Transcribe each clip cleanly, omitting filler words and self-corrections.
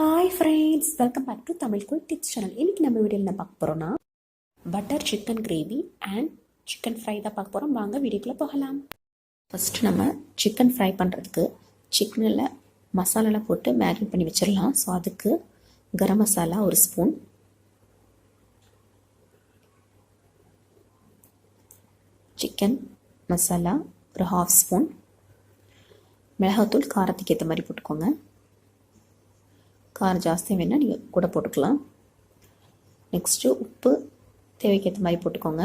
Hi friends, welcome back to Tamil quick tips channel. இன்றைக்கி நம்ம வீடியோவில் என்ன பார்க்க போகிறோன்னா butter chicken gravy and chicken fry தான் பார்க்க போகிறோம். வாங்க வீடியோக்குள்ளே போகலாம். ஃபஸ்ட்டு நம்ம சிக்கன் ஃப்ரை பண்ணுறதுக்கு சிக்கனில் மசாலாலாம் போட்டு மேரினேட் பண்ணி வச்சிடலாம். ஸோ அதுக்கு கரம் மசாலா ஒரு ஸ்பூன், சிக்கன் மசாலா ஒரு ஹாஃப் ஸ்பூன், மிளகாத்தூள் காரத்துக்கு ஏற்ற மாதிரி போட்டுக்கோங்க. காரம் ஜாஸ்தி வேணால் நீங்கள் கூட போட்டுக்கலாம். நெக்ஸ்ட்டு உப்பு தேவைக்கு ஏற்ற மாதிரி போட்டுக்கோங்க.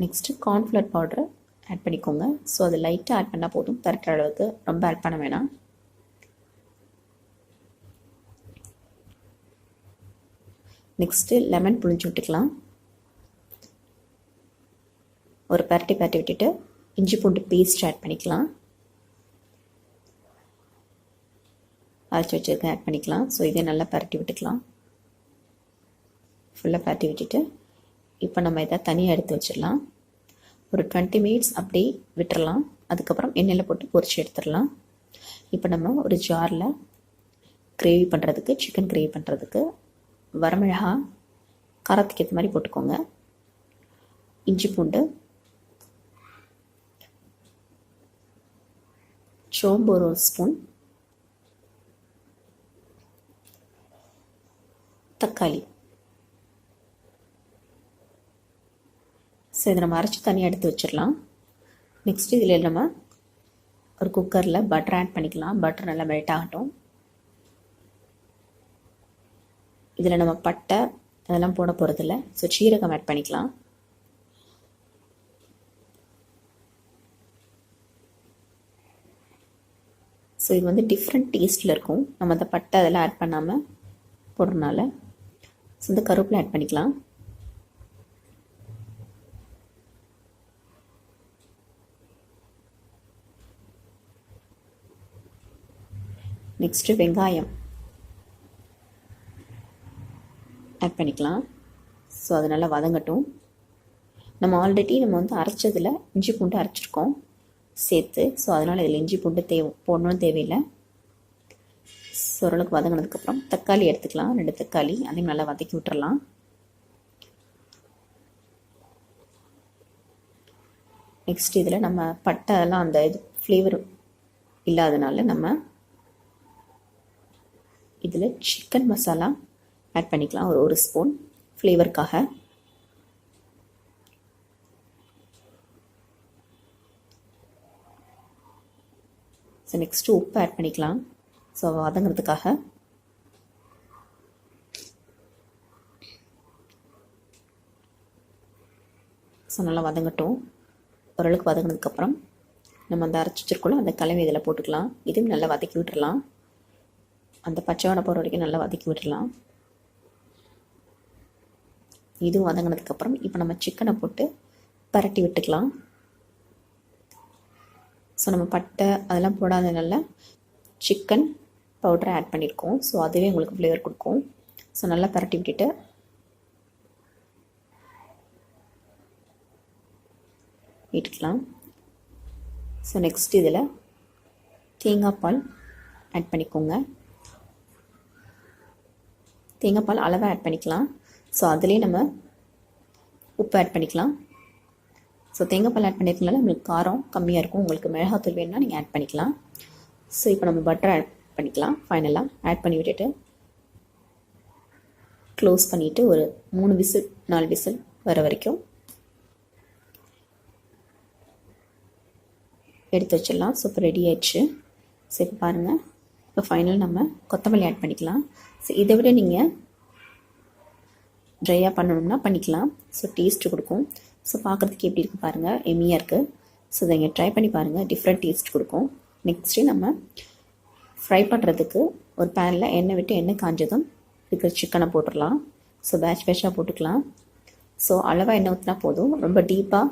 நெக்ஸ்ட்டு கார்ன்ஃப்ளவர் பவுடரை ஆட் பண்ணிக்கோங்க. ஸோ அது லைட்டாக ஆட் பண்ணால் போதும், தரட்டுற அளவுக்கு, ரொம்ப ஆட் பண்ண வேணாம். நெக்ஸ்ட்டு லெமன் புழிஞ்சு விட்டுக்கலாம். ஒரு பரட்டி விட்டுட்டு இஞ்சி பூண்டு பேஸ்ட் ஆட் பண்ணிக்கலாம். அரைச்சி வச்சுருக்க ஆட் பண்ணிக்கலாம். ஸோ இதே நல்லா பரட்டி விட்டுக்கலாம். ஃபுல்லாக பரட்டி விட்டுட்டு இப்போ நம்ம இதை தனியாக எடுத்து வச்சிடலாம். ஒரு 20 மினிட்ஸ் அப்படியே விட்டுறலாம். அதுக்கப்புறம் எண்ணெயில் போட்டு பொரிச்சு எடுத்துடலாம். இப்போ நம்ம ஒரு ஜாரில் கிரேவி பண்ணுறதுக்கு, சிக்கன் கிரேவி பண்ணுறதுக்கு வரமிளகா காரத்துக்கு ஏற்ற மாதிரி போட்டுக்கோங்க. இஞ்சி பூண்டு, சோம்பு ஒரு ஸ்பூன், தக்காளி. ஸோ இதை நம்ம அரைச்சி தனியாக எடுத்து வச்சிடலாம். நெக்ஸ்ட்டு இதில் நம்ம ஒரு குக்கரில் பட்டர் ஆட் பண்ணிக்கலாம். பட்டர் நல்லா மெல்ட் ஆகட்டும். இதில் நம்ம பட்டை அதெல்லாம் போட போகிறதில்ல. ஸோ சீரகம் ஆட் பண்ணிக்கலாம். ஸோ இது வந்து டிஃப்ரெண்ட் டேஸ்ட்டில் இருக்கும், நம்ம அந்த பட்டை அதெல்லாம் ஆட் பண்ணாமல் போடுறதுனால. ஸோ இந்த கருவேப்பிலை ஆட் பண்ணிக்கலாம். நெக்ஸ்ட்டு வெங்காயம் ஆட் பண்ணிக்கலாம். ஸோ அது நல்லா வதங்கட்டும். நம்ம ஆல்ரெடி வந்து அரைச்சதில் இஞ்சி பூண்டு அரைச்சிருக்கோம் சேர்த்து. ஸோ அதனால் இதில் இஞ்சி பூண்டு போடணும்னு தேவையில்லை. ஸோ ஓரளவுக்கு வதங்கினதுக்கப்புறம் தக்காளி எடுத்துக்கலாம். 2 தக்காளி அதையும் நல்லா வதக்கி விட்டுறலாம். நெக்ஸ்ட் இதில் நம்ம பட்டை எல்லாம் அந்த இது ஃப்ளேவர் இல்லாதனால நம்ம இதில் சிக்கன் மசாலா ஆட் பண்ணிக்கலாம். ஒரு ஸ்பூன் ஃப்ளேவருக்காக. ஸோ நெக்ஸ்ட்டு உப்பு ஆட் பண்ணிக்கலாம். ஸோ வதங்கிறதுக்காக. ஸோ நல்லா வதங்கட்டும். ஓரளவுக்கு வதங்கினதுக்கப்புறம் நம்ம அந்த அரைச்சி வச்சிருக்கோம் அந்த கலவை இதில் போட்டுக்கலாம். இதுவும் நல்லா வதக்கி விட்டுடலாம். அந்த பச்சை வாடை போகிற வரைக்கும் நல்லா வதக்கி விட்டுடலாம். இதுவும் வதங்கினதுக்கப்புறம் இப்போ நம்ம சிக்கனை போட்டு பரட்டி விட்டுக்கலாம். ஸோ நம்ம பட்டை அதெல்லாம் போடாதனால சிக்கன் பவுடரை ஆட் பண்ணியிருக்கோம். ஸோ அதுவே உங்களுக்கு ஃப்ளேவர் கொடுக்கும். ஸோ நல்லா பரட்டி விட்டுட்டு விட்டுக்கலாம். ஸோ நெக்ஸ்ட் இதில் தேங்காய் பால் ஆட் பண்ணிக்கோங்க. தேங்காய் பால் அளவாக ஆட் பண்ணிக்கலாம். ஸோ அதுலேயே நம்ம உப்பு ஆட் பண்ணிக்கலாம். ஸோ தேங்காய் பால் ஆட் பண்ணியிருக்கனால நம்மளுக்கு காரம் கம்மியாக இருக்கும். உங்களுக்கு மிளகாத்தூள் வேணும்னா நீங்கள் ஆட் பண்ணிக்கலாம். ஸோ இப்போ நம்ம பட்டர் ஆட் பண்ணிக்கலாம். ஃபைனலாக ஆட் பண்ணி விட்டுட்டு க்ளோஸ் பண்ணிவிட்டு ஒரு 3 விசில் 4 விசில் வர வரைக்கும் எடுத்து வச்சிடலாம். ஸோ இப்போ ரெடி ஆயிடுச்சு. ஸோ இப்போ பாருங்கள், இப்போ ஃபைனல் நம்ம கொத்தமல்லி ஆட் பண்ணிக்கலாம். ஸோ இதை விட நீங்கள் ட்ரையாக பண்ணணும்னா பண்ணிக்கலாம். ஸோ டேஸ்ட்டு கொடுக்கும். ஸோ பார்க்குறதுக்கு எப்படி இருக்குது பாருங்கள், எம்மியாக இருக்குது. ஸோ இதை இங்கே ட்ரை பண்ணி பாருங்கள், டிஃப்ரெண்ட் டேஸ்ட் கொடுக்கும். நெக்ஸ்ட்டு நம்ம ஃப்ரை பண்ணுறதுக்கு ஒரு பேனில் எண்ணெய் விட்டு எண்ணெய் காஞ்சதும் இருக்கிற சிக்கனை போட்டுடலாம். ஸோ பேட்சாக போட்டுக்கலாம். ஸோ அளவாக எண்ணெய் ஊற்றினா போதும், ரொம்ப டீப்பாக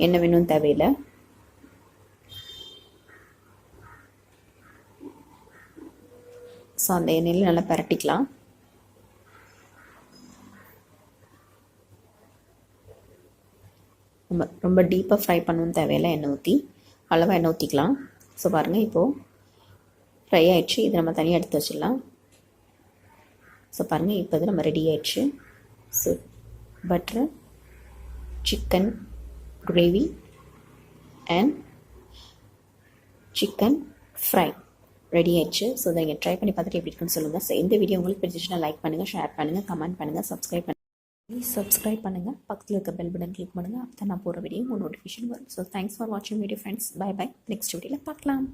எண்ணெய் வேணும்னு தேவையில்லை. ஸோ அந்த எண்ணெயில் நல்லா பரட்டிக்கலாம். ரொம்ப டீப்பாக ஃப்ரை பண்ணணும்னு தேவையில்லை. எண்ணெய் ஊற்றி அளவாக எண்ணெய் ஊற்றிக்கலாம். ஸோ பாருங்கள் இப்போது ஃப்ரை ஆகிடுச்சு. இதை நம்ம தனியாக எடுத்து வச்சிடலாம். ஸோ பாருங்கள் இப்போ இது நம்ம ரெடி ஆகிடுச்சு. So butter chicken gravy and chicken fry ready ஆயிடுச்சு. ஸோ இதை நீங்கள் ட்ரை பண்ணி பார்த்துட்டு எப்படி இருக்குன்னு சொல்லுங்கள். ஸோ இந்த வீடியோ உங்களுக்கு பிடிச்சிச்சுன்னா லைக் பண்ணுங்கள், ஷேர் பண்ணுங்கள், கமெண்ட் பண்ணுங்கள், சப்ஸ்கிரைப் பண்ணுங்கள். பக்கத்தில் இருக்க பெல் பட்டன் கிளிக் பண்ணுங்கள். அப்போ தான் நான் போகிற வீடியோ நோட்டிஃபிகேஷன் வரும். ஸோ தேங்க்ஸ் ஃபார் வாட்சிங் video friends. Bye bye. Next வீடியோவில் பார்க்கலாம்.